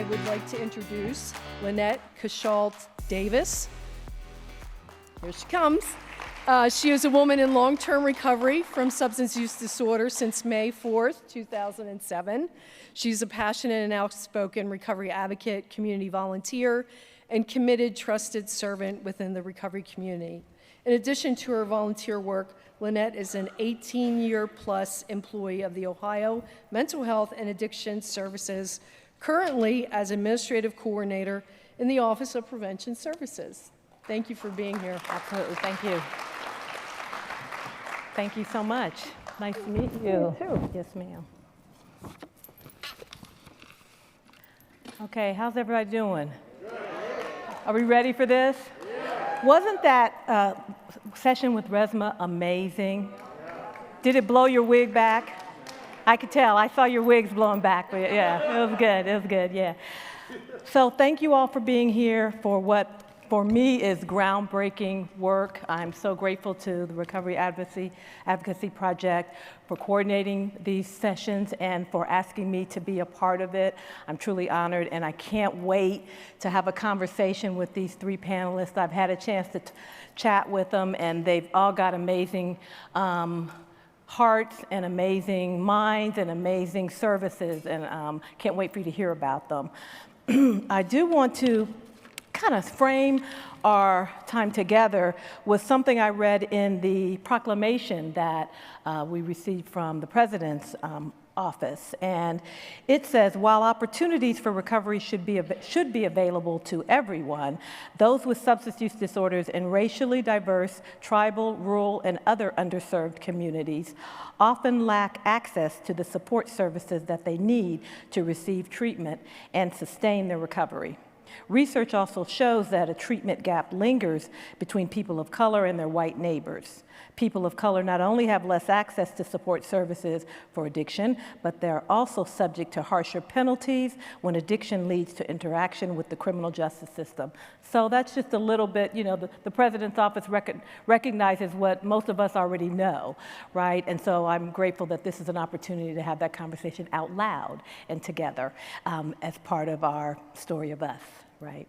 I would like to introduce Lynette Cashalt Davis. Here she comes. She is a woman in long-term recovery from substance use disorder since May 4th, 2007. She's a passionate and outspoken recovery advocate, community volunteer, and committed, trusted servant within the recovery community. In addition to her volunteer work, Lynette is an 18-year-plus employee of the Ohio Mental Health and Addiction Services, currently as administrative coordinator in the Office of Prevention Services. Thank you for being here. Absolutely, thank you. Thank you so much. Nice to meet you. You too. Yes, ma'am. Okay, how's everybody doing? Are we ready for this? Wasn't that session with Resma amazing? Did it blow your wig back? I could tell. I saw your wigs blowing back. But yeah, it was good. It was good, yeah. So thank you all for being here for what, for me, is groundbreaking work. I'm so grateful to the Recovery Advocacy Project for coordinating these sessions and for asking me to be a part of it. I'm truly honored, and I can't wait to have a conversation with these three panelists. I've had a chance to chat with them, and they've all got amazing hearts and amazing minds and amazing services, and can't wait for you to hear about them. I do want to kind of frame our time together with something I read in the proclamation that we received from the President's office. And it says, while opportunities for recovery should be available to everyone, those with substance use disorders in racially diverse, tribal, rural, and other underserved communities often lack access to the support services that they need to receive treatment and sustain their recovery. Research also shows that a treatment gap lingers between people of color and their white neighbors. People of color not only have less access to support services for addiction, but they're also subject to harsher penalties when addiction leads to interaction with the criminal justice system. So that's just a little bit, you know, the President's office recognizes what most of us already know, right? And so I'm grateful that this is an opportunity to have that conversation out loud and together as part of our story of us, right?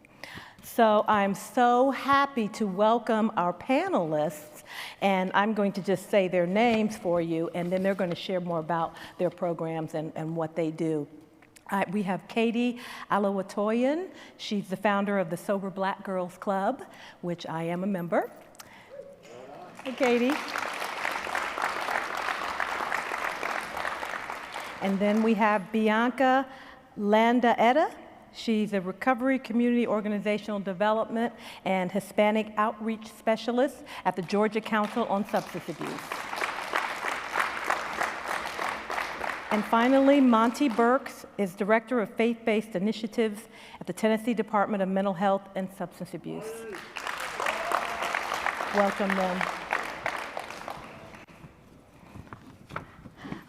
So I'm so happy to welcome our panelists, and I'm going to just say their names for you, and then they're going to share more about their programs and what they do. We have Katie Alawatoyan. She's the founder of the Sober Black Girls Club, which I am a member. Hey, Katie. And then we have Bianca Landaeta. She's a recovery, community organizational development, and Hispanic outreach specialist at the Georgia Council on Substance Abuse. And finally, Monty Burks is Director of Faith-Based Initiatives at the Tennessee Department of Mental Health and Substance Abuse. Welcome them.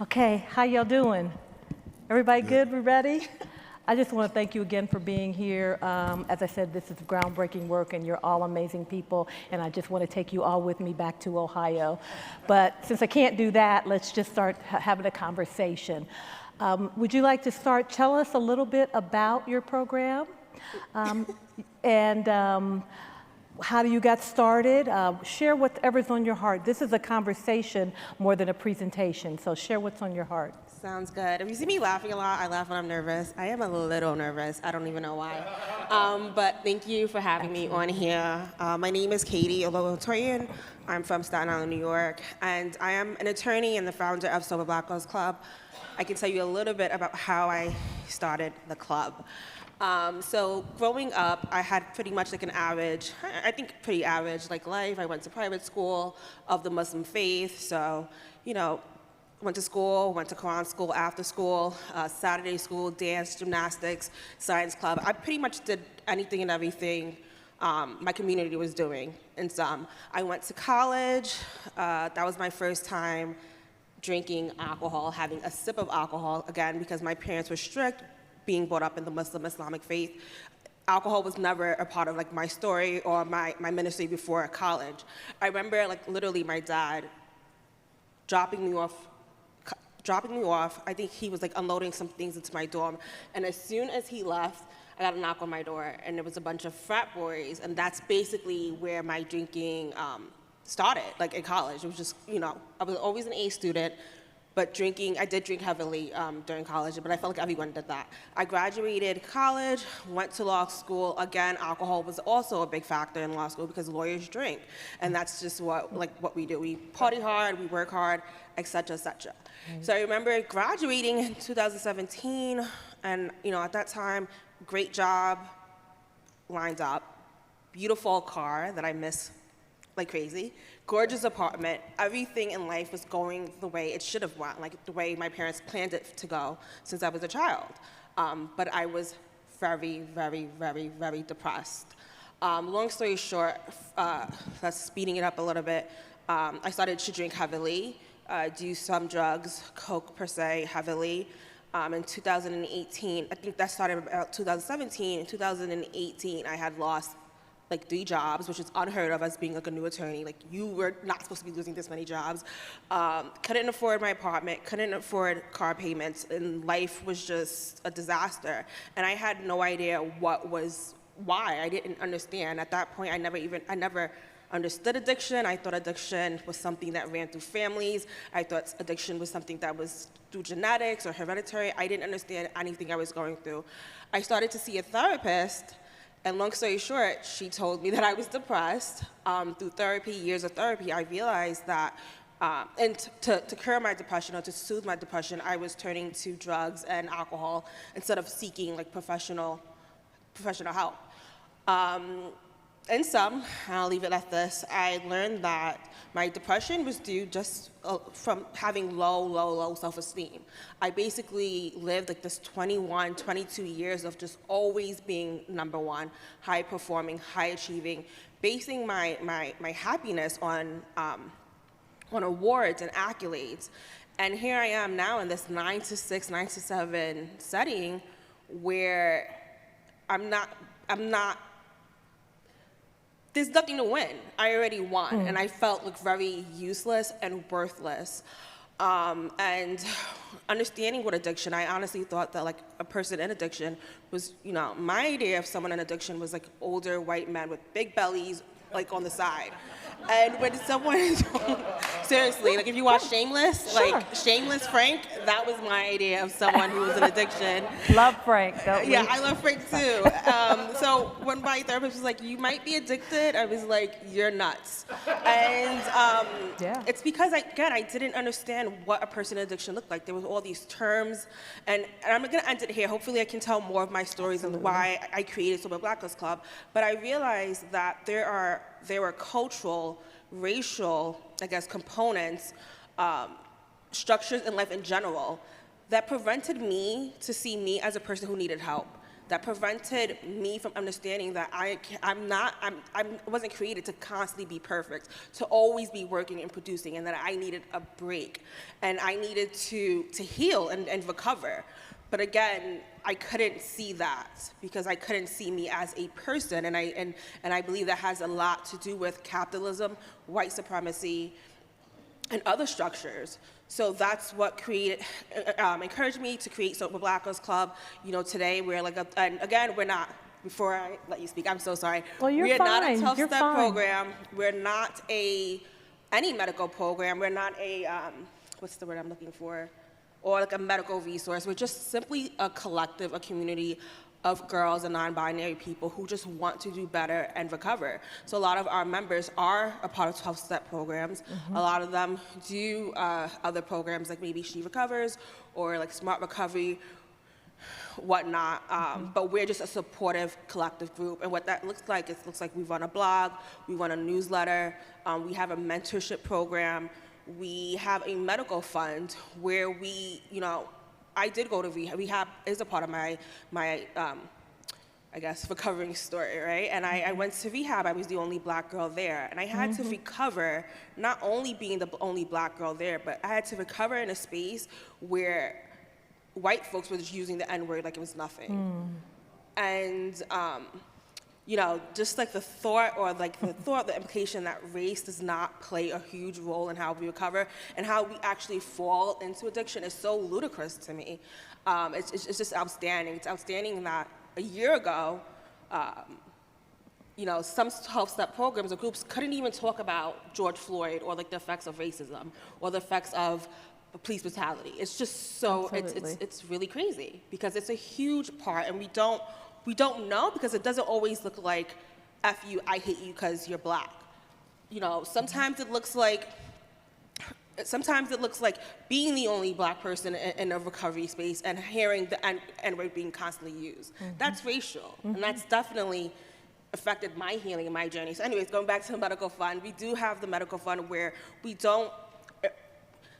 Okay, how y'all doing? Everybody good? We ready? I just want to thank you again for being here. As I said, this is groundbreaking work, and you're all amazing people, and I just want to take you all with me back to Ohio. But since I can't do that, let's just start having a conversation. Would you like to start? Tell us a little bit about your program, and how you got started. Share whatever's on your heart. This is a conversation more than a presentation, so share what's on your heart. Sounds good. If you see me laughing a lot, I laugh when I'm nervous. I am a little nervous. I don't even know why. But thank you for having me on here. My name is Katie Alawatoyan. I'm from Staten Island, New York, and I am an attorney and the founder of Sober Black Girls Club. I can tell you a little bit about how I started the club. So growing up, I had pretty much like an average, I think pretty average, like life. I went to private school of the Muslim faith, so, you know, went to school, went to Quran school after school, Saturday school, dance, gymnastics, science club. I pretty much did anything and everything my community was doing, and some. I went to college. That was my first time drinking alcohol, having a sip of alcohol, again, because my parents were strict, being brought up in the Muslim Islamic faith. Alcohol was never a part of like my story or my ministry before college. I remember like literally my dad dropping me off dropping me off. I think he was like unloading some things into my dorm. And as soon as he left, I got a knock on my door, and there was a bunch of frat boys, and that's basically where my drinking started, like in college. It was just, I was always an A student, but I did drink heavily during college, but I felt like everyone did that. I graduated college, went to law school. Again, alcohol was also a big factor in law school because lawyers drink, and that's just what we do. We party hard, we work hard, et cetera, et cetera. So I remember graduating in 2017, and at that time, great job lined up, beautiful car that I miss like crazy, gorgeous apartment. Everything in life was going the way it should have went, like the way my parents planned it to go since I was a child. But I was very, very, very, very depressed. Long story short, that's speeding it up a little bit. I started to drink heavily, do some drugs, coke per se, heavily. In 2018, I think that started about 2017. In 2018, I had lost like 3 jobs, which is unheard of as being like a new attorney. Like, you were not supposed to be losing this many jobs. Couldn't afford my apartment, couldn't afford car payments, and life was just a disaster. And I had no idea why. I didn't understand. At that point, I never understood addiction. I thought addiction was something that ran through families. I thought addiction was something that was through genetics or hereditary. I didn't understand anything I was going through. I started to see a therapist, and long story short, she told me that I was depressed. Through therapy, years of therapy, I realized that, and to cure my depression or to soothe my depression, I was turning to drugs and alcohol instead of seeking like professional help. In sum, I'll leave it at this, I learned that my depression was due just from having low self-esteem. I basically lived like this 21, 22 years of just always being number one, high performing, high achieving, basing my happiness on awards and accolades. And here I am now in this 9 to 6, 9 to 7 setting where I'm not, there's nothing to win. I already won, and I felt like very useless and worthless. And understanding what addiction, I honestly thought that like a person in addiction was, my idea of someone in addiction was like older white men with big bellies, like on the side. And when someone is, seriously, like if you watch Shameless, like Shameless Frank, that was my idea of someone who was in addiction. Love Frank, don't we? Yeah, I love Frank too. So when my therapist was like, you might be addicted, I was like, you're nuts. And it's because, I didn't understand what a person in addiction looked like. There was all these terms, and I'm gonna end it here. Hopefully I can tell more of my stories and why I created Sober Black Girls Club. But I realized that there were cultural, racial, components, structures in life in general that prevented me to see me as a person who needed help, that prevented me from understanding that I wasn't created to constantly be perfect, to always be working and producing, and that I needed a break, and I needed to heal and recover. But again, I couldn't see that because I couldn't see me as a person, and I believe that has a lot to do with capitalism, white supremacy, and other structures. So that's what encouraged me to create Sober Black Girls Club. Today we're like, and again, we're not, before I let you speak, I'm so sorry. Well, we're not a 12-step program. We're not any medical program. We're not a, what's the word I'm looking for? Or like a medical resource. We're just simply a collective, a community of girls and non-binary people who just want to do better and recover. So a lot of our members are a part of 12-step programs. A lot of them do other programs like maybe She Recovers or like Smart Recovery, whatnot. But we're just a supportive collective group. And what that looks like, we run a blog, we run a newsletter, we have a mentorship program, we have a medical fund where we, I did go to rehab. Rehab is a part of my recovering story, right? And I went to rehab. I was the only Black girl there. And I had to recover, not only being the only Black girl there, but I had to recover in a space where white folks were just using the N-word like it was nothing. And just like the implication that race does not play a huge role in how we recover and how we actually fall into addiction is so ludicrous to me. It's just outstanding. It's outstanding that a year ago, some 12-step programs or groups couldn't even talk about George Floyd or like the effects of racism or the effects of police brutality. It's just so, it's really crazy because it's a huge part, and we don't know because it doesn't always look like F you, I hate you because you're black. Sometimes it looks like being the only black person in a recovery space and hearing the N-word being constantly used. That's racial, and that's definitely affected my healing and my journey. So anyways, going back to the medical fund, we do have the medical fund where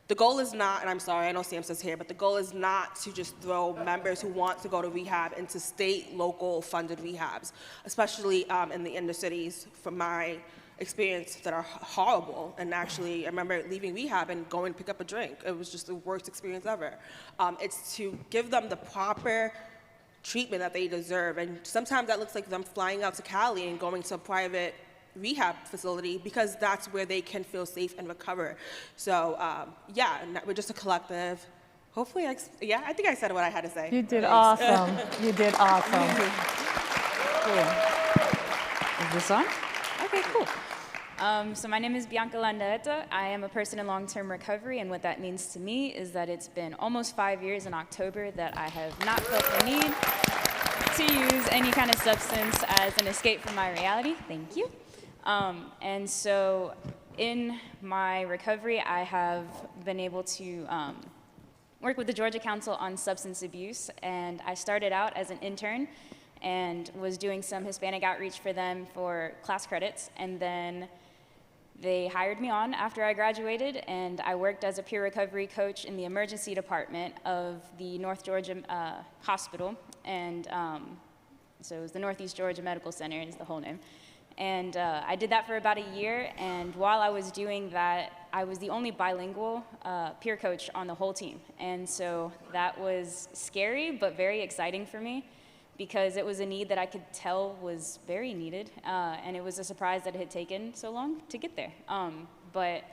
the goal is not, and I'm sorry, I know Sam's here, but the goal is not to just throw members who want to go to rehab into state, local funded rehabs, especially in the inner cities, from my experience, that are horrible. And actually, I remember leaving rehab and going to pick up a drink. It was just the worst experience ever. It's to give them the proper treatment that they deserve. And sometimes that looks like them flying out to Cali and going to a private rehab facility because that's where they can feel safe and recover. So we're just a collective. Hopefully, I think I said what I had to say. You did awesome. You did awesome. Cool. Is this on? Okay, cool. So my name is Bianca Landaeta. I am a person in long-term recovery, and what that means to me is that it's been almost 5 years in October that I have not felt the need to use any kind of substance as an escape from my reality. Thank you. And so in my recovery, I have been able to work with the Georgia Council on Substance Abuse, and I started out as an intern and was doing some Hispanic outreach for them for class credits, and then they hired me on after I graduated, and I worked as a peer recovery coach in the emergency department of the North Georgia Hospital, and so it was the Northeast Georgia Medical Center is the whole name. And I did that for about a year, and while I was doing that, I was the only bilingual peer coach on the whole team. And so that was scary, but very exciting for me, because it was a need that I could tell was very needed, and it was a surprise that it had taken so long to get there. But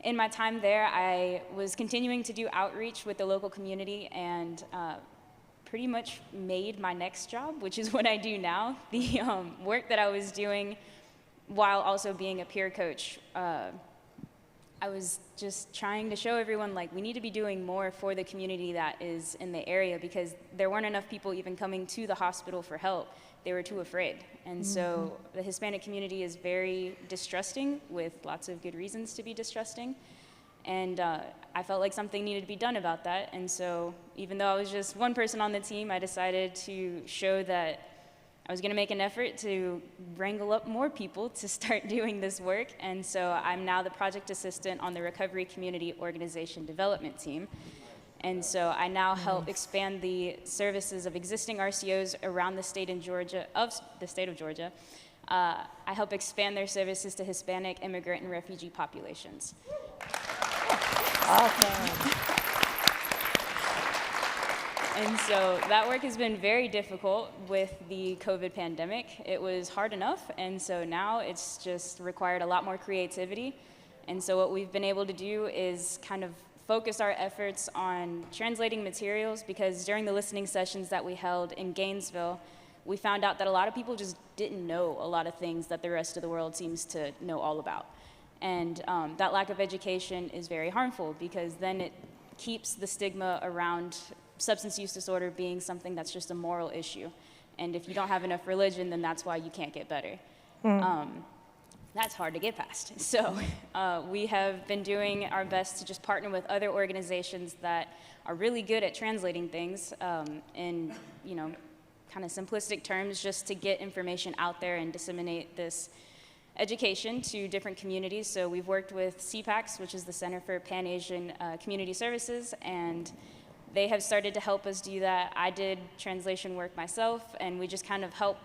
in my time there, I was continuing to do outreach with the local community, and pretty much made my next job, which is what I do now. The work that I was doing while also being a peer coach, I was just trying to show everyone, like, we need to be doing more for the community that is in the area, because there weren't enough people even coming to the hospital for help. They were too afraid. And so the Hispanic community is very distrusting, with lots of good reasons to be distrusting. And I felt like something needed to be done about that. And so even though I was just one person on the team, I decided to show that I was going to make an effort to wrangle up more people to start doing this work. And so I'm now the project assistant on the Recovery Community Organization Development Team. And so I now help expand the services of existing RCOs around the state of Georgia. I help expand their services to Hispanic, immigrant, and refugee populations. Awesome. And so that work has been very difficult with the COVID pandemic. It was hard enough, and so now it's just required a lot more creativity. And so what we've been able to do is kind of focus our efforts on translating materials, because during the listening sessions that we held in Gainesville, we found out that a lot of people just didn't know a lot of things that the rest of the world seems to know all about. And that lack of education is very harmful, because then it keeps the stigma around substance use disorder being something that's just a moral issue. And if you don't have enough religion, then that's why you can't get better. That's hard to get past. So we have been doing our best to just partner with other organizations that are really good at translating things in, kind of simplistic terms, just to get information out there and disseminate this education to different communities. So we've worked with CPACS, which is the Center for Pan-Asian Community Services, and they have started to help us do that. I did translation work myself, and we just kind of help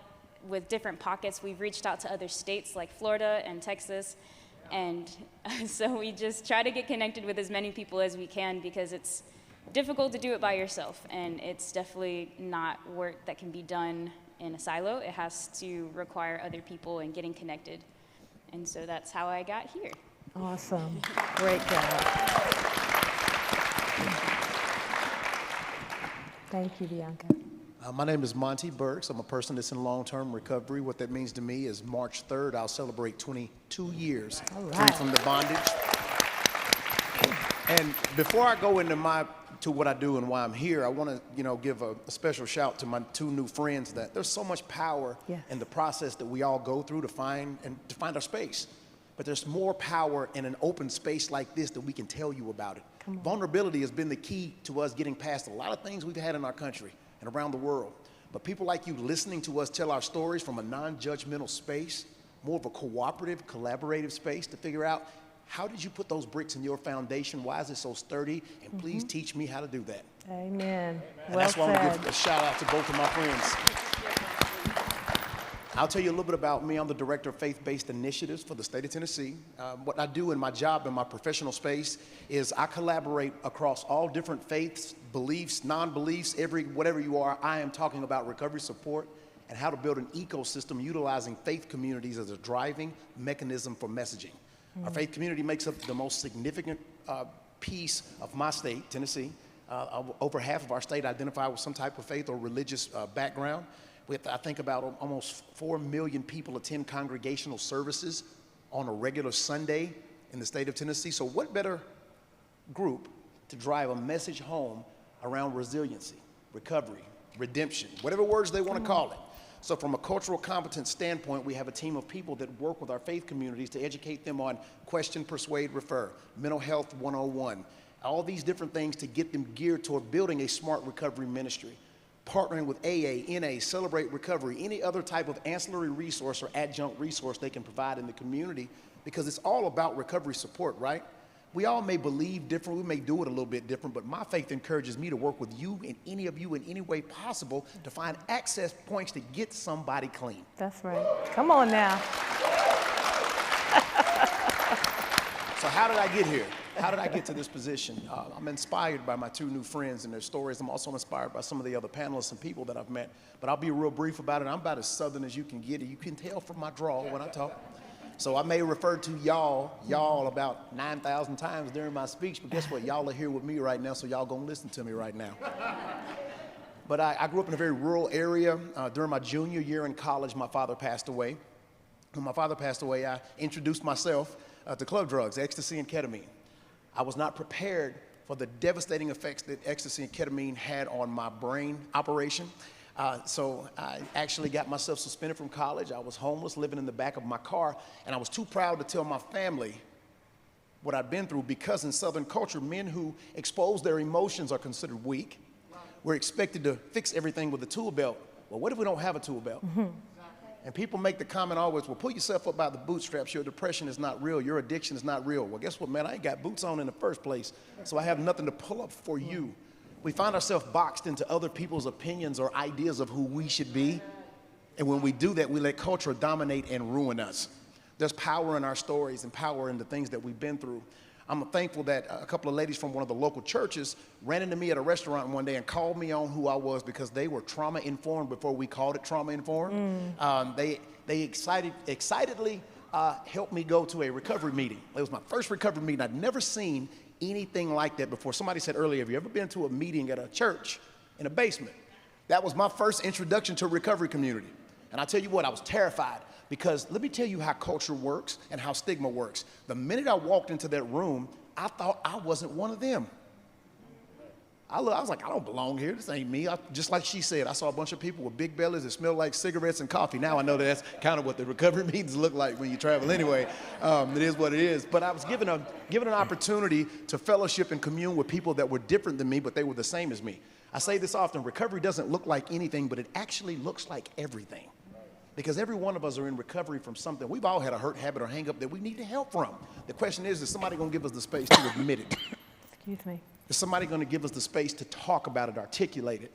with different pockets. We've reached out to other states like Florida and Texas, and so we just try to get connected with as many people as we can, because it's difficult to do it by yourself, and it's definitely not work that can be done in a silo. It has to require other people and getting connected. And so that's how I got here. Awesome. Great job. Thank you, Bianca. My name is Monty Burks. I'm a person that's in long-term recovery. What that means to me is March 3rd, I'll celebrate 22 years All free right. from the bondage. And before I go into what I do and why I'm here, I want to, give a special shout to my two new friends. That there's so much power Yes. in the process that we all go through to find our space. But there's more power in an open space like this that we can tell you about it. Vulnerability has been the key to us getting past a lot of things we've had in our country and around the world. But people like you listening to us tell our stories from a non-judgmental space, more of a cooperative, collaborative space to figure out, how did you put those bricks in your foundation? Why is it so sturdy? And please teach me how to do that. Amen. And Well that's why I want to said. give a shout out to both of my friends. I'll tell you a little bit about me. I'm the Director of Faith-Based Initiatives for the state of Tennessee. What I do in my job, in my professional space, is I collaborate across all different faiths, beliefs, non-beliefs, whatever you are. I am talking about recovery support and how to build an ecosystem utilizing faith communities as a driving mechanism for messaging. Our faith community makes up the most significant piece of my state, Tennessee. Over half of our state identify with some type of faith or religious background. I think about almost 4 million people attend congregational services on a regular Sunday in the state of Tennessee. So what better group to drive a message home around resiliency, recovery, redemption, whatever words they want to call it. So from a cultural competence standpoint, we have a team of people that work with our faith communities to educate them on question, persuade, refer, mental health 101, all these different things to get them geared toward building a smart recovery ministry. Partnering with AA, NA, Celebrate Recovery, any other type of ancillary resource or adjunct resource they can provide in the community, because it's all about recovery support, right? We all may believe different, we may do it a little bit different, but my faith encourages me to work with you and any of you in any way possible to find access points to get somebody clean. That's right. Come on now. So how did I get here? How did I get to this position? I'm inspired by my two new friends and their stories. I'm also inspired by some of the other panelists and people that I've met. But I'll be real brief about it. I'm about as Southern as you can get it. You can tell from my drawl when I talk. So I may refer to y'all about 9,000 times during my speech, but guess what? Y'all are here with me right now, so y'all gonna listen to me right now. But I grew up in a very rural area. During my junior year in college, my father passed away. When my father passed away, I introduced myself to club drugs, ecstasy and ketamine. I was not prepared for the devastating effects that ecstasy and ketamine had on my brain operation. So I actually got myself suspended from college. I was homeless, living in the back of my car, and I was too proud to tell my family what I'd been through, because in Southern culture, men who expose their emotions are considered weak. We're expected to fix everything with a tool belt. Well, what if we don't have a tool belt? And people make the comment always, well, pull yourself up by the bootstraps. Your depression is not real. Your addiction is not real. Well, guess what, man? I ain't got boots on in the first place, so I have nothing to pull up for you. We find ourselves boxed into other people's opinions or ideas of who we should be. And when we do that, we let culture dominate and ruin us. There's power in our stories and power in the things that we've been through. I'm thankful that a couple of ladies from one of the local churches ran into me at a restaurant one day and called me on who I was, because they were trauma-informed before we called it trauma-informed. They excitedly helped me go to a recovery meeting. It was my first recovery meeting. I'd never seen anything like that before. Somebody said earlier, have you ever been to a meeting at a church in a basement? That was my first introduction to a recovery community. And I tell you what, I was terrified, because let me tell you how culture works and how stigma works. The minute I walked into that room, I thought I wasn't one of them. I was like, I don't belong here. This ain't me. Just like she said, I saw a bunch of people with big bellies that smelled like cigarettes and coffee. Now I know that's kind of what the recovery meetings look like when you travel anyway. It is what it is. But I was given an opportunity to fellowship and commune with people that were different than me, but they were the same as me. I say this often, recovery doesn't look like anything, but it actually looks like everything. Because every one of us are in recovery from something. We've all had a hurt, habit, or hang up that we need to help from. The question is somebody going to give us the space to admit it? Excuse me. Is somebody going to give us the space to talk about it, articulate it?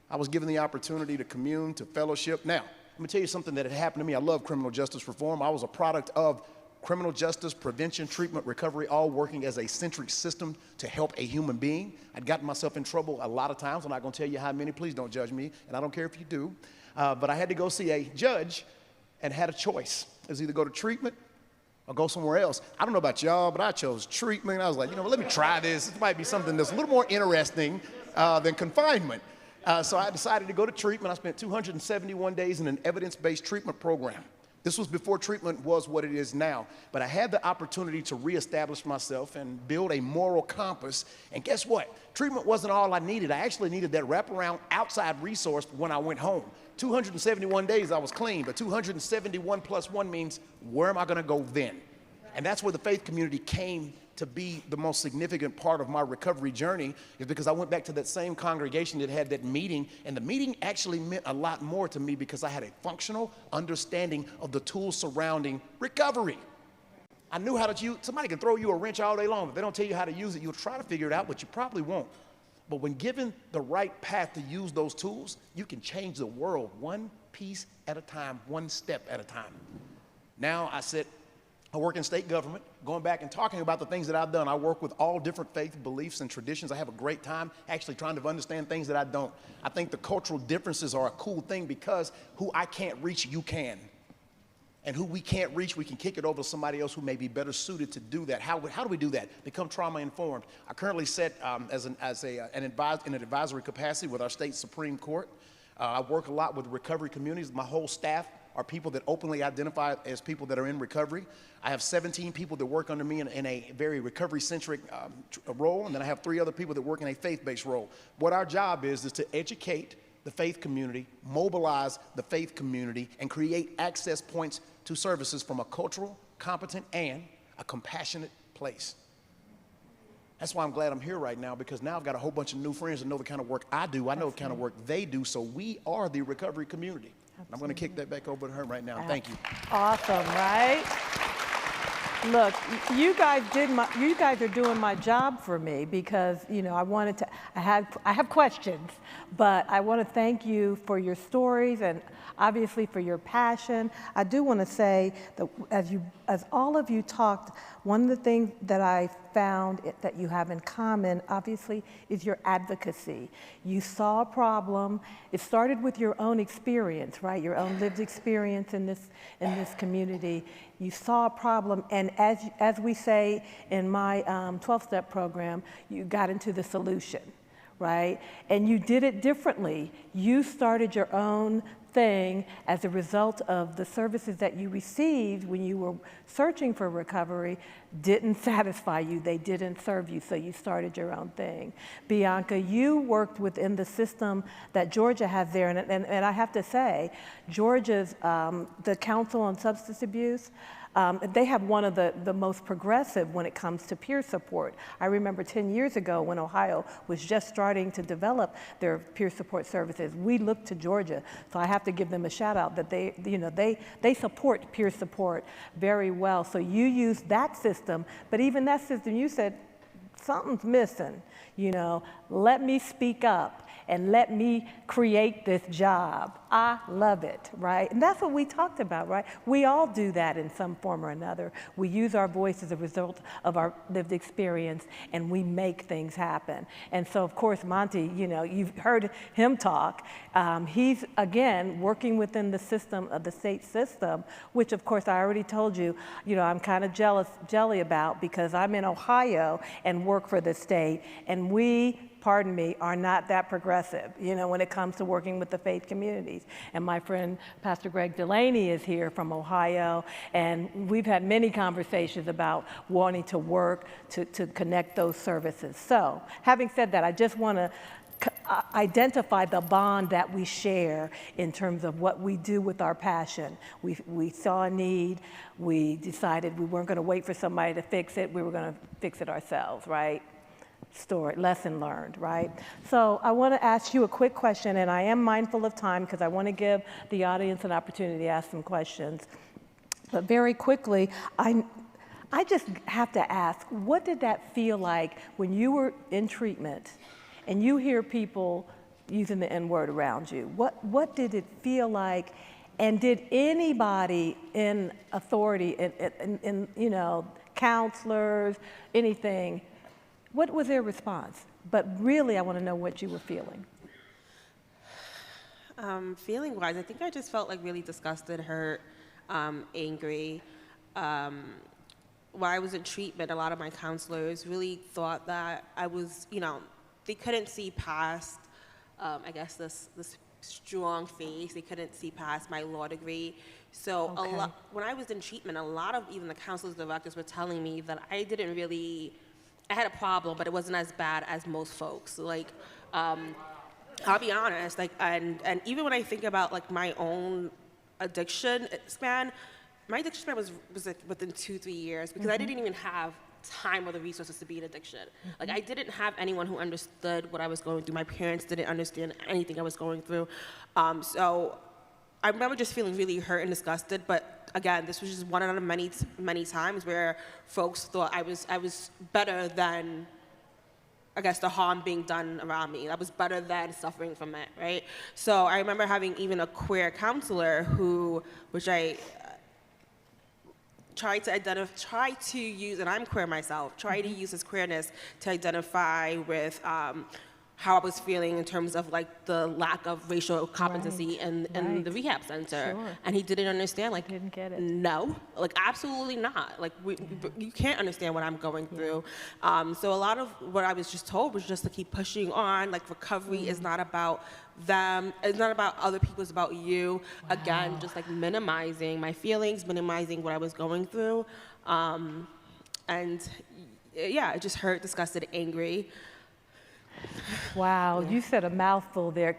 I was given the opportunity to commune, to fellowship. Now, let me tell you something that had happened to me. I love criminal justice reform. I was a product of criminal justice, prevention, treatment, recovery, all working as a centric system to help a human being. I'd gotten myself in trouble a lot of times. I'm not going to tell you how many. Please don't judge me, and I don't care if you do. But I had to go see a judge and had a choice. It was either go to treatment or go somewhere else. I don't know about y'all, but I chose treatment. I was like, let me try this. It might be something that's a little more interesting than confinement. So I decided to go to treatment. I spent 271 days in an evidence-based treatment program. This was before treatment was what it is now. But I had the opportunity to reestablish myself and build a moral compass. And guess what? Treatment wasn't all I needed. I actually needed that wraparound outside resource when I went home. 271 days I was clean, but 271 plus 1 means where am I going to go then? And that's where the faith community came to be the most significant part of my recovery journey, is because I went back to that same congregation that had that meeting, and the meeting actually meant a lot more to me because I had a functional understanding of the tools surrounding recovery. I knew how to use. Somebody can throw you a wrench all day long, but they don't tell you how to use it. You'll try to figure it out, but you probably won't. But when given the right path to use those tools, you can change the world one piece at a time, one step at a time. Now I work in state government, going back and talking about the things that I've done. I work with all different faith beliefs and traditions. I have a great time actually trying to understand things that I don't. I think the cultural differences are a cool thing because who I can't reach, you can. And who we can't reach, we can kick it over to somebody else who may be better suited to do that. How do we do that? Become trauma informed. I currently sit in an advisory capacity with our state Supreme Court. I work a lot with recovery communities. My whole staff are people that openly identify as people that are in recovery. I have 17 people that work under me in a very recovery-centric role, and then I have 3 other people that work in a faith-based role. What our job is to educate the faith community, mobilize the faith community, and create access points to services from a cultural, competent, and a compassionate place. That's why I'm glad I'm here right now, because now I've got a whole bunch of new friends that know the kind of work I do. I know the kind of work they do, so we are the recovery community. I'm going to kick that back over to her right now. Thank you. Awesome, right? Look, you guys are doing my job for me because, I have questions, but I want to thank you for your stories and obviously for your passion. I do want to say that as all of you talked, one of the things that I found that you have in common, obviously, is your advocacy. You saw a problem. It started with your own experience, right? Your own lived experience in this community. You saw a problem, and as we say in my 12-step program, you got into the solution, right? And you did it differently. You started your own thing as a result of the services that you received when you were searching for recovery didn't satisfy you, they didn't serve you, so you started your own thing. Bianca, you worked within the system that Georgia has there, and I have to say, Georgia's, the Council on Substance Abuse, they have one of the most progressive when it comes to peer support. I remember 10 years ago when Ohio was just starting to develop their peer support services, we looked to Georgia. So I have to give them a shout out that they support peer support very well. So you use that system, but even that system, you said, something's missing. Let me speak up and let me create this job. I love it, right? And that's what we talked about, right? We all do that in some form or another. We use our voice as a result of our lived experience, and we make things happen. And so, of course, Monty, you've heard him talk. He's, again, working within the system of the state system, which, of course, I already told you, I'm kind of jelly about because I'm in Ohio and work for the state, and we, pardon me, are not that progressive, when it comes to working with the faith communities. And my friend, Pastor Greg Delaney, is here from Ohio, and we've had many conversations about wanting to work to connect those services. So, having said that, I just want to identify the bond that we share in terms of what we do with our passion. We saw a need, we decided we weren't going to wait for somebody to fix it, we were going to fix it ourselves, right? Lesson learned, right? So I want to ask you a quick question, and I am mindful of time because I want to give the audience an opportunity to ask some questions. But very quickly, I just have to ask, what did that feel like when you were in treatment and you hear people using the N-word around you? What did it feel like, And did anybody in authority, you know, counselors, anything, what was their response? But really, I want to know what you were feeling. Feeling-wise, I think I just felt like really disgusted, hurt, angry. While I was in treatment, a lot of my counselors really thought that I was, you know, they couldn't see past, I guess, this strong face. They couldn't see past my law degree. So when I was in treatment, a lot of even the counselors, directors were telling me that I had a problem, but it wasn't as bad as most folks. Like, I'll be honest, like, and even when I think about like my own addiction span, my addiction span was like within 2-3 years because I didn't even have time or the resources to be in addiction. Like, I didn't have anyone who understood what I was going through. My parents didn't understand anything I was going through. So I remember just feeling really hurt and disgusted, but again, this was just one out of many times where folks thought I was better than, I guess, the harm being done around me. That was better than suffering from it, right? So I remember having even a queer counselor which I tried to use, and I'm queer myself, try to use his queerness to identify with how I was feeling in terms of like the lack of racial competency in the rehab center. Sure. And he didn't understand, like, Didn't get it. no, like absolutely not. Like you can't understand what I'm going through. So a lot of what I was just told was just to keep pushing on, like recovery is not about them, it's not about other people, it's about you. Again, just like minimizing my feelings, minimizing what I was going through. And yeah, it just hurt, disgusted, angry. Wow, you said a mouthful there.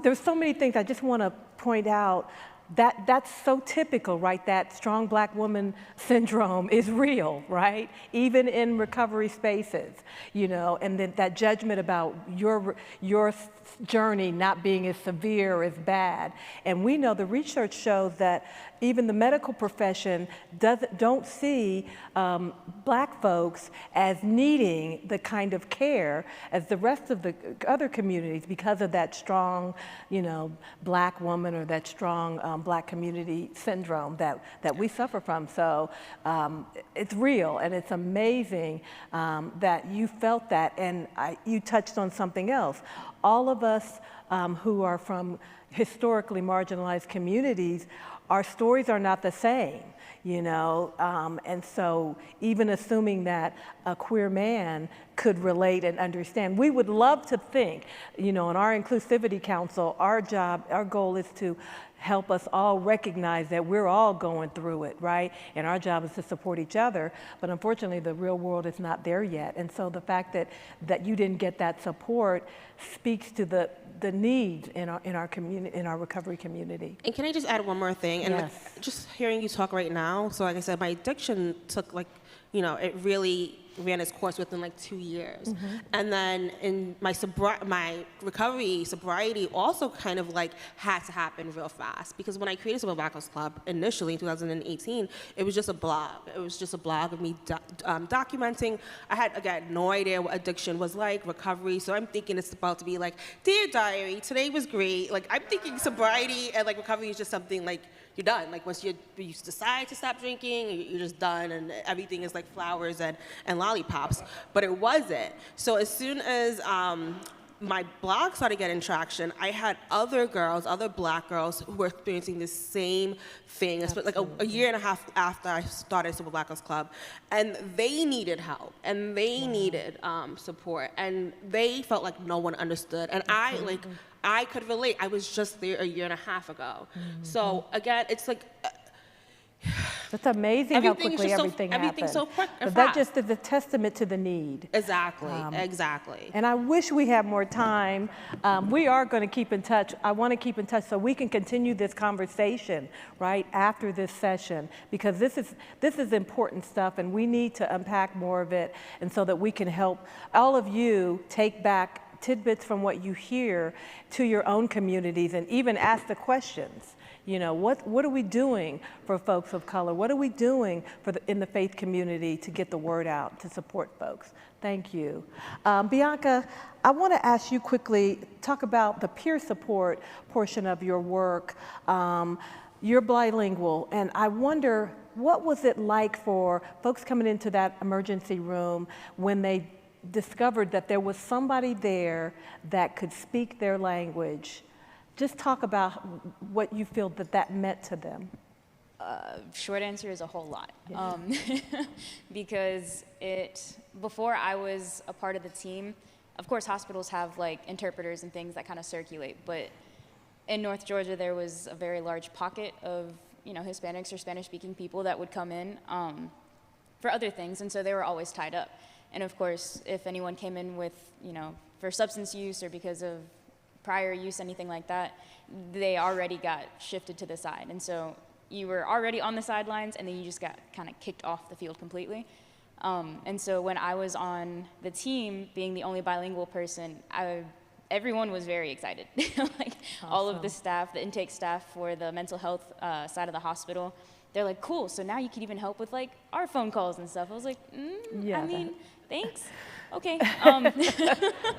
There's so many things I just want to point out. That's so typical, right? That strong black woman syndrome is real, right? Even in recovery spaces, you know, and that judgment about your journey not being as severe or as bad. And we know the research shows that even the medical profession don't see black folks as needing the kind of care as the rest of the other communities because of that strong, you know, black woman or that strong black community syndrome that we suffer from. So it's real, and it's amazing that you felt that, and you touched on something else. All of us who are from historically marginalized communities, our stories are not the same, you know, and so even assuming that a queer man could relate and understand, we would love to think, you know, in our Inclusivity Council, our goal is to help us all recognize that we're all going through it, right? And our job is to support each other, but unfortunately the real world is not there yet. And so the fact that you didn't get that support speaks to the needs in our community, in our recovery community. And can I just add one more thing? And Yes. like, just hearing you talk right now, so like I said, my addiction took like, you know, it really ran its course within like 2 years. And then in my recovery, sobriety also kind of like had to happen real fast, because when I created Civil Black Girls Club initially in 2018, it was just a blog. It was just a blog of me documenting. I had, again, no idea what addiction was like, recovery, so I'm thinking it's about to be like, dear diary, today was great. Like, I'm thinking sobriety and like recovery is just something like, you're done. Like, once you decide to stop drinking, you're just done, and everything is like flowers and lollipops. But it wasn't. So as soon as my blog started getting traction, I had other black girls who were experiencing the same thing, like a year and a half after I started Civil Black Girls Club. And they needed help, and they needed support, and they felt like no one understood. And I could relate. I was just there a year and a half ago. So again, it's like, It's amazing how quickly everything happens. Everything's so quick and But that fast. just is a testament to the need. Exactly, exactly. And I wish we had more time. We are going to keep in touch. I want to keep in touch so we can continue this conversation right after this session, because this is important stuff, and we need to unpack more of it, and so that we can help all of you take back tidbits from what you hear to your own communities, and even ask the questions. You know, what are we doing for folks of color? What are we doing in the faith community to get the word out, to support folks? Thank you. Bianca, I want to ask you quickly, talk about the peer support portion of your work. You're bilingual, and I wonder, what was it like for folks coming into that emergency room when they discovered that there was somebody there that could speak their language? Just talk about what you feel that meant to them. Short answer is a whole lot. Because before I was a part of the team, of course hospitals have like interpreters and things that kind of circulate, but in North Georgia there was a very large pocket of, you know, Hispanics or Spanish-speaking people that would come in for other things, and so they were always tied up. And of course, if anyone came in with, you know, for substance use or because of prior use, anything like that, they already got shifted to the side. And so you were already on the sidelines, and then you just got kind of kicked off the field completely. And so when I was on the team, being the only bilingual person, everyone was very excited. Like all of the staff, the intake staff for the mental health side of the hospital, they're like, cool, so now you can even help with like our phone calls and stuff. I was like, I mean, thanks. Okay.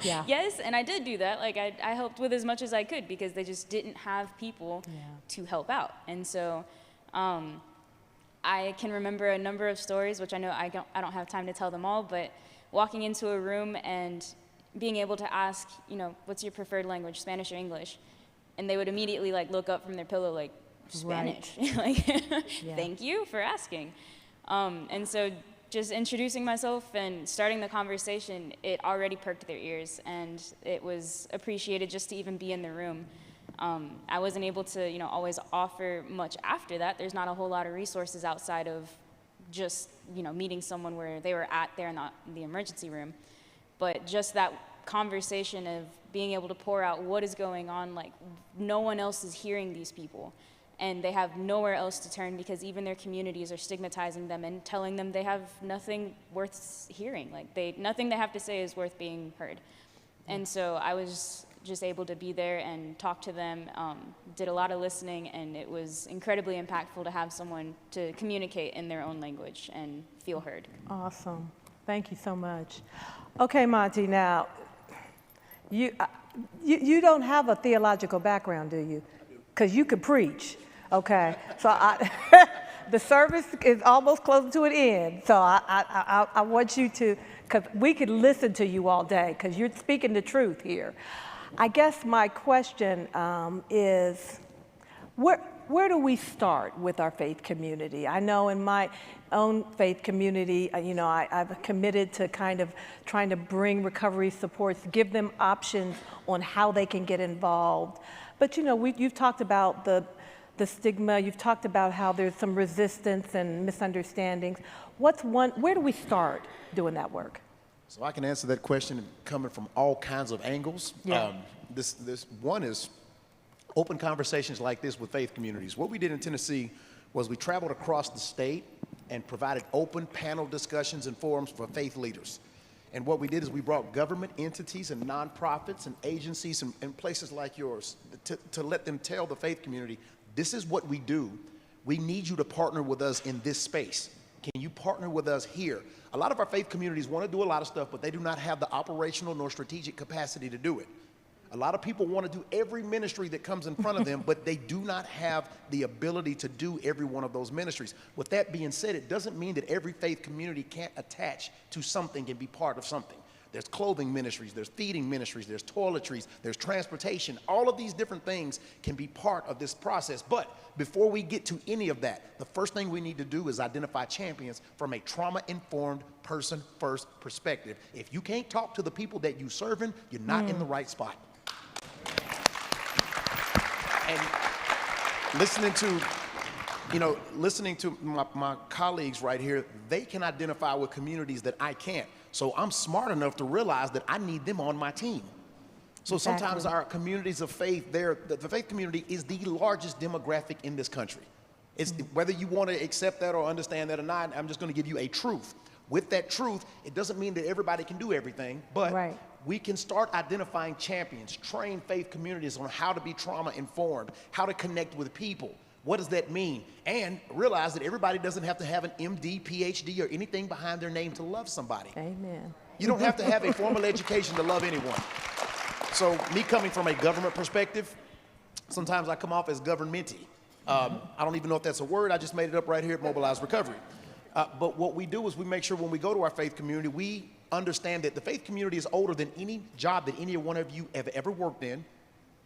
Yeah. Yes, and I did do that. Like I helped with as much as I could because they just didn't have people to help out. And so I can remember a number of stories, which I know I don't have time to tell them all, but walking into a room and being able to ask, you know, what's your preferred language, Spanish or English? And they would immediately like look up from their pillow like, Spanish. Right. Like, thank you for asking. And so just introducing myself and starting the conversation, it already perked their ears, and it was appreciated just to even be in the room. I wasn't able to, you know, always offer much after that. There's not a whole lot of resources outside of just, you know, meeting someone where they were there in the emergency room. But just that conversation of being able to pour out what is going on, like no one else is hearing these people. And they have nowhere else to turn because even their communities are stigmatizing them and telling them they have nothing worth hearing. Like nothing they have to say is worth being heard. And so I was just able to be there and talk to them, did a lot of listening, and it was incredibly impactful to have someone to communicate in their own language and feel heard. Awesome. Thank you so much. Okay, Monty, now, you don't have a theological background, do you? Because you could preach. Okay, so the service is almost close to an end, so I want you to, because we could listen to you all day, because you're speaking the truth here. I guess my question is, where do we start with our faith community? I know in my own faith community, you know, I've committed to kind of trying to bring recovery supports, give them options on how they can get involved. But you know, you've talked about the stigma, you've talked about how there's some resistance and misunderstandings. Where do we start doing that work? So I can answer that question coming from all kinds of angles. Yeah. This one is open conversations like this with faith communities. What we did in Tennessee was we traveled across the state and provided open panel discussions and forums for faith leaders. And what we did is we brought government entities and nonprofits and agencies and places like yours to let them tell the faith community, this is what we do. We need you to partner with us in this space. Can you partner with us here? A lot of our faith communities want to do a lot of stuff, but they do not have the operational nor strategic capacity to do it. A lot of people want to do every ministry that comes in front of them, but they do not have the ability to do every one of those ministries. With that being said, it doesn't mean that every faith community can't attach to something and be part of something. There's clothing ministries, there's feeding ministries, there's toiletries, there's transportation. All of these different things can be part of this process. But before we get to any of that, the first thing we need to do is identify champions from a trauma-informed, person-first perspective. If you can't talk to the people that you're serving, you're not in the right spot. And listening to my colleagues right here, they can identify with communities that I can't. So I'm smart enough to realize that I need them on my team. So sometimes our communities of faith, the faith community is the largest demographic in this country. It's whether you want to accept that or understand that or not, I'm just going to give you a truth. With that truth, it doesn't mean that everybody can do everything, but Right. we can start identifying champions, train faith communities on how to be trauma informed, how to connect with people. What does that mean? And realize that everybody doesn't have to have an MD, PhD, or anything behind their name to love somebody. Amen. You don't have to have a formal education to love anyone. So me coming from a government perspective, sometimes I come off as governmenty. I don't even know if that's a word. I just made it up right here at Mobilize Recovery. But what we do is we make sure when we go to our faith community, we understand that the faith community is older than any job that any one of you have ever worked in.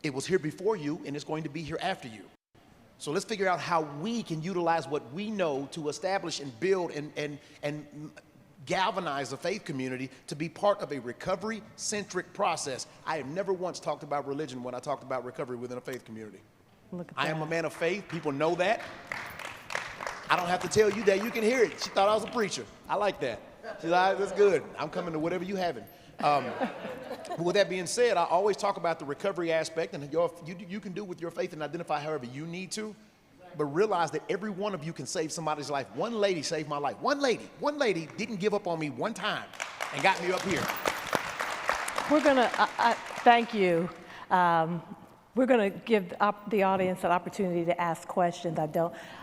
It was here before you, and it's going to be here after you. So let's figure out how we can utilize what we know to establish and build and galvanize a faith community to be part of a recovery-centric process. I have never once talked about religion when I talked about recovery within a faith community. Look at I am that. a man of faith. People know that. I don't have to tell you that. You can hear it. She thought I was a preacher. I like that. She's like, that's good. I'm coming to whatever you having. But with that being said, I always talk about the recovery aspect, and you can do with your faith and identify however you need to, but realize that every one of you can save somebody's life. One lady saved my life. One lady didn't give up on me one time and got me up here. We're going to, thank you. We're going to give the audience an opportunity to ask questions.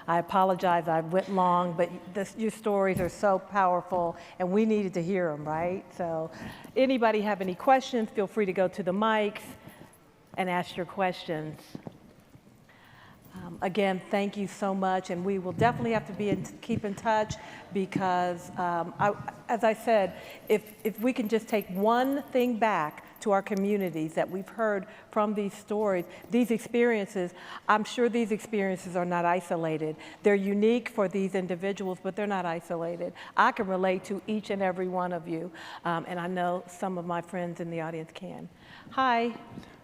I apologize, I went long, but your stories are so powerful, and we needed to hear them, right? So anybody have any questions, feel free to go to the mics and ask your questions. Again, thank you so much, and we will definitely have to keep in touch because, as I said, if we can just take one thing back to our communities that we've heard from these stories, these experiences, I'm sure these experiences are not isolated. They're unique for these individuals, but they're not isolated. I can relate to each and every one of you, and I know some of my friends in the audience can. Hi.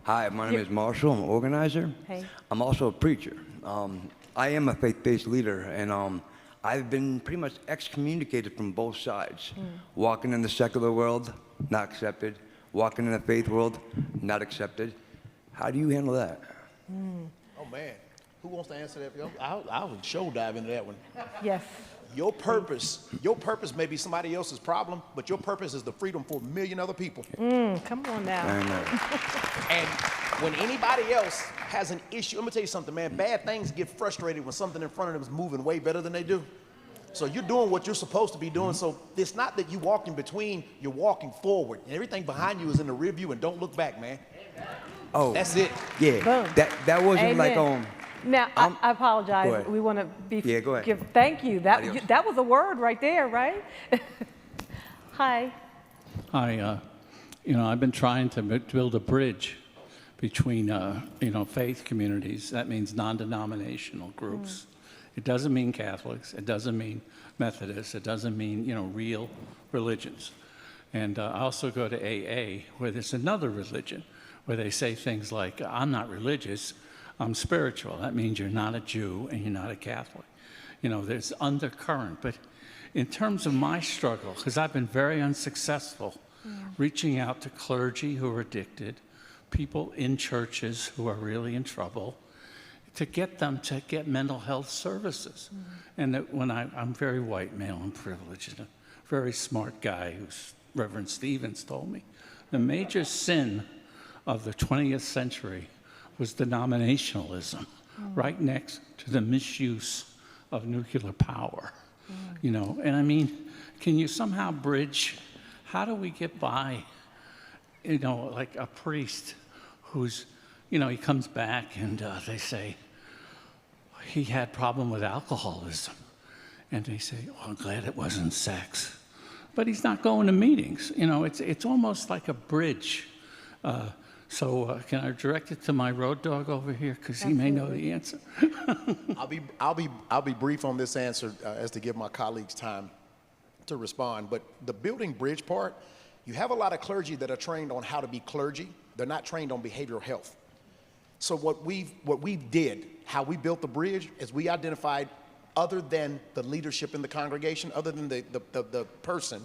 Hi, my name is Marshall. I'm an organizer. Hey. I'm also a preacher. I am a faith-based leader, and I've been pretty much excommunicated from both sides. Walking in the secular world, not accepted. Walking in the faith world, not accepted. How do you handle that? Oh, man. Who wants to answer that? I would show dive into that one. Yes. Your purpose may be somebody else's problem, but your purpose is the freedom for a million other people. Come on now. I know. And when anybody else has an issue, I'm gonna tell you something, man. Bad things get frustrated when something in front of them is moving way better than they do. So you're doing what you're supposed to be doing. So it's not that you walk in between, you're walking forward. And everything behind you is in the rear view, and don't look back, man. Oh, That's it. yeah. Boom. That wasn't like Amen. Now, I apologize. Go ahead. We want to be. Yeah, go ahead. Thank you. Adios. That was a word right there, right? Hi. Hi, I've been trying to build a bridge between, faith communities. That means non-denominational groups. It doesn't mean Catholics. It doesn't mean Methodists. It doesn't mean, real religions. And I also go to AA, where there's another religion, where they say things like, I'm not religious, I'm spiritual. That means you're not a Jew and you're not a Catholic. There's undercurrent. But in terms of my struggle, because I've been very unsuccessful reaching out to clergy who are addicted, people in churches who are really in trouble, to get them to get mental health services. And that when I'm very white, male, and privileged, and a very smart guy, who's Reverend Stevens told me, the major sin of the 20th century was denominationalism, right next to the misuse of nuclear power. And I mean, can you somehow bridge, how do we get by, like a priest who's, he comes back and they say, he had problem with alcoholism. And they say, oh, I'm glad it wasn't sex. But he's not going to meetings. It's almost like a bridge. So can I direct it to my road dog over here? Because he may know the answer. I'll be brief on this answer as to give my colleagues time to respond. But the building bridge part, you have a lot of clergy that are trained on how to be clergy. They're not trained on behavioral health. So what we did, how we built the bridge, is we identified other than the leadership in the congregation, other than the person,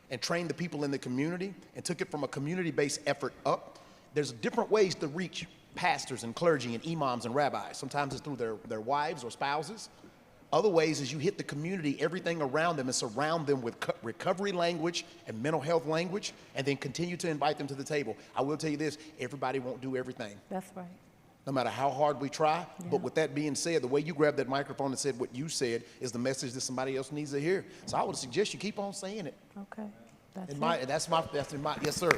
and trained the people in the community and took it from a community-based effort up. There's different ways to reach pastors and clergy and imams and rabbis. Sometimes it's through their wives or spouses. Other ways is you hit the community, everything around them, and surround them with recovery language and mental health language, and then continue to invite them to the table. I will tell you this, everybody won't do everything, That's right. no matter how hard we try. But with that being said, the way you grabbed that microphone and said what you said is the message that somebody else needs to hear. So I would suggest you keep on saying it. Okay. That's That's in my, yes, sir.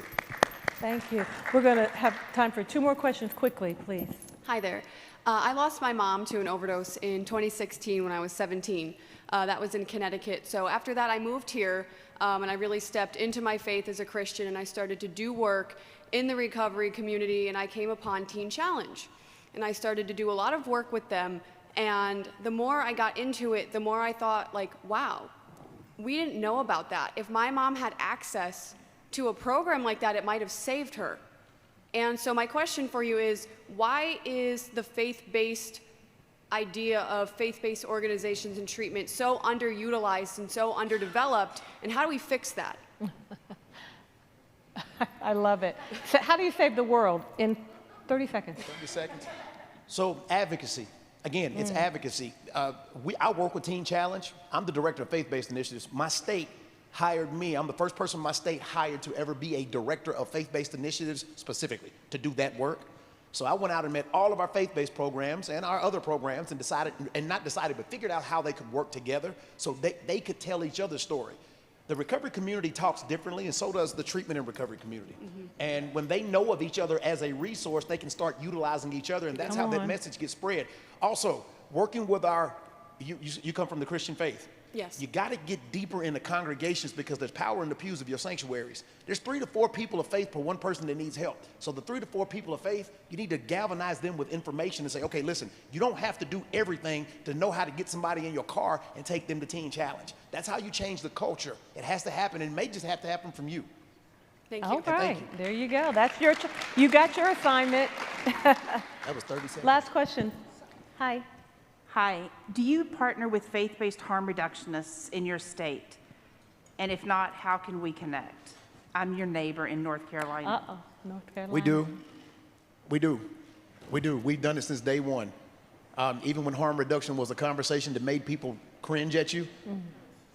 Thank you. We're going to have time for 2 more questions quickly, please. Hi there. I lost my mom to an overdose in 2016 when I was 17. That was in Connecticut. So after that, I moved here, and I really stepped into my faith as a Christian, and I started to do work in the recovery community, and I came upon Teen Challenge. And I started to do a lot of work with them, and the more I got into it, the more I thought, like, wow, we didn't know about that. If my mom had access to a program like that, it might have saved her. And so my question for you is, why is the faith-based idea of faith-based organizations and treatment so underutilized and so underdeveloped, and how do we fix that? I love it. So how do you save the world in 30 seconds? 30 seconds. So advocacy. Again, it's advocacy. I work with Teen Challenge. I'm the director of faith-based initiatives. My state hired me. I'm the first person in my state hired to ever be a director of faith-based initiatives specifically to do that work. So I went out and met all of our faith-based programs and our other programs and but figured out how they could work together so they could tell each other's story. The recovery community talks differently, and so does the treatment and recovery community. And when they know of each other as a resource, they can start utilizing each other, and that's how that message gets spread. Also, working with you come from the Christian faith. Yes. You got to get deeper in the congregations because there's power in the pews of your sanctuaries. There's 3 to 4 people of faith per one person that needs help. So the 3 to 4 people of faith, you need to galvanize them with information and say, okay, listen, you don't have to do everything to know how to get somebody in your car and take them to Teen Challenge. That's how you change the culture. It has to happen, and it may just have to happen from you. Thank you. All right, you. there you go. That's you got your assignment. That was 30 seconds. Last question. Hi. Hi, do you partner with faith-based harm reductionists in your state? And if not, how can we connect? I'm your neighbor in North Carolina. Uh-oh, North Carolina. We do. We do. We do. We've done it since day one. Even when harm reduction was a conversation that made people cringe at you.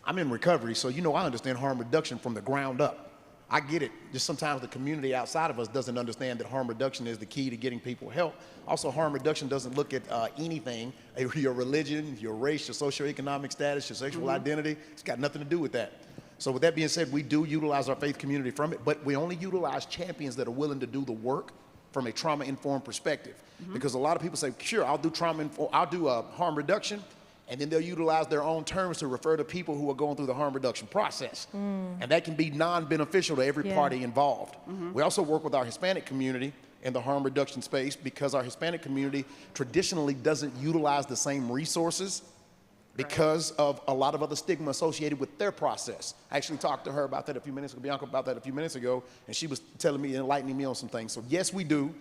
I'm in recovery, so you know I understand harm reduction from the ground up. I get it. Just sometimes the community outside of us doesn't understand that harm reduction is the key to getting people help. Also, harm reduction doesn't look at anything, your religion, your race, your socioeconomic status, your sexual identity. It's got nothing to do with that. So with that being said, we do utilize our faith community from it, but we only utilize champions that are willing to do the work from a trauma-informed perspective. Because a lot of people say, sure, I'll do harm reduction, and then they'll utilize their own terms to refer to people who are going through the harm reduction process. And that can be non-beneficial to every party involved. We also work with our Hispanic community in the harm reduction space because our Hispanic community traditionally doesn't utilize the same resources because of a lot of other stigma associated with their process. I actually talked to her about that a few minutes ago, Bianca, about that a few minutes ago, and she was telling me, enlightening me on some things. So yes, we do,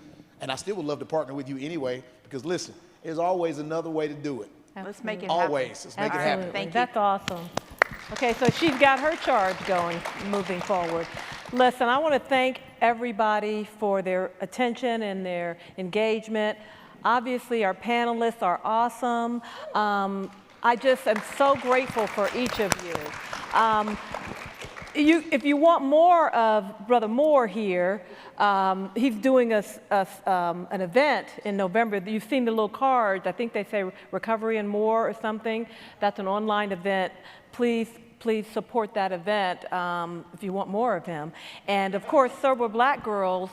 and I still would love to partner with you anyway, because listen, there's always another way to do it. Let's make it happen. Always. Let's make it happen. Absolutely. Thank you. That's awesome. Okay, so she's got her charge going, moving forward. Listen, I want to thank everybody for their attention and their engagement. Obviously, our panelists are awesome. I just am so grateful for each of you. If you want more of Brother Moore here, he's doing an event in November. You've seen the little cards. I think they say Recovery and More or something. That's an online event. Please support that event if you want more of him. And of course, Sober Black Girls,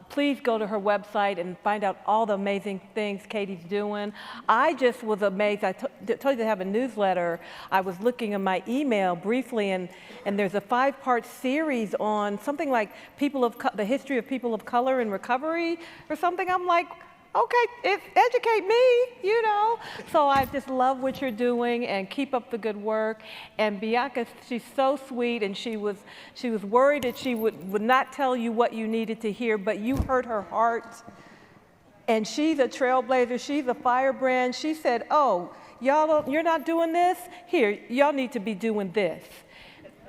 please go to her website and find out all the amazing things Katie's doing. I just was amazed. I told you to have a newsletter. I was looking in my email briefly, and there's a 5-part series on something like the history of people of color in recovery or something. I'm like, okay, educate me, you know. So I just love what you're doing, and keep up the good work. And Bianca, she's so sweet, and she was worried that she would not tell you what you needed to hear, but you heard her heart. And she's a trailblazer, she's a firebrand. She said, oh, you're not doing this? Here, y'all need to be doing this.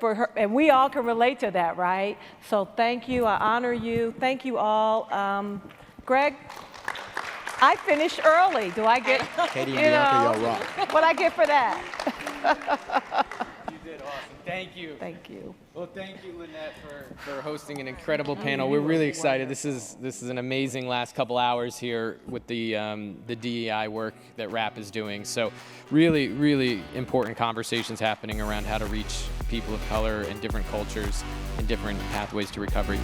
For her, and we all can relate to that, right? So thank you, I honor you. Thank you all. Greg? I finished early. Do I get, Katie and Bianca, y'all rock. what I get for that? You did awesome. Thank you. Thank you. Well, thank you, Lynette, for hosting an incredible panel. We're really excited. This is an amazing last couple hours here with the DEI work that RAP is doing. So really, really important conversations happening around how to reach people of color in different cultures and different pathways to recovery.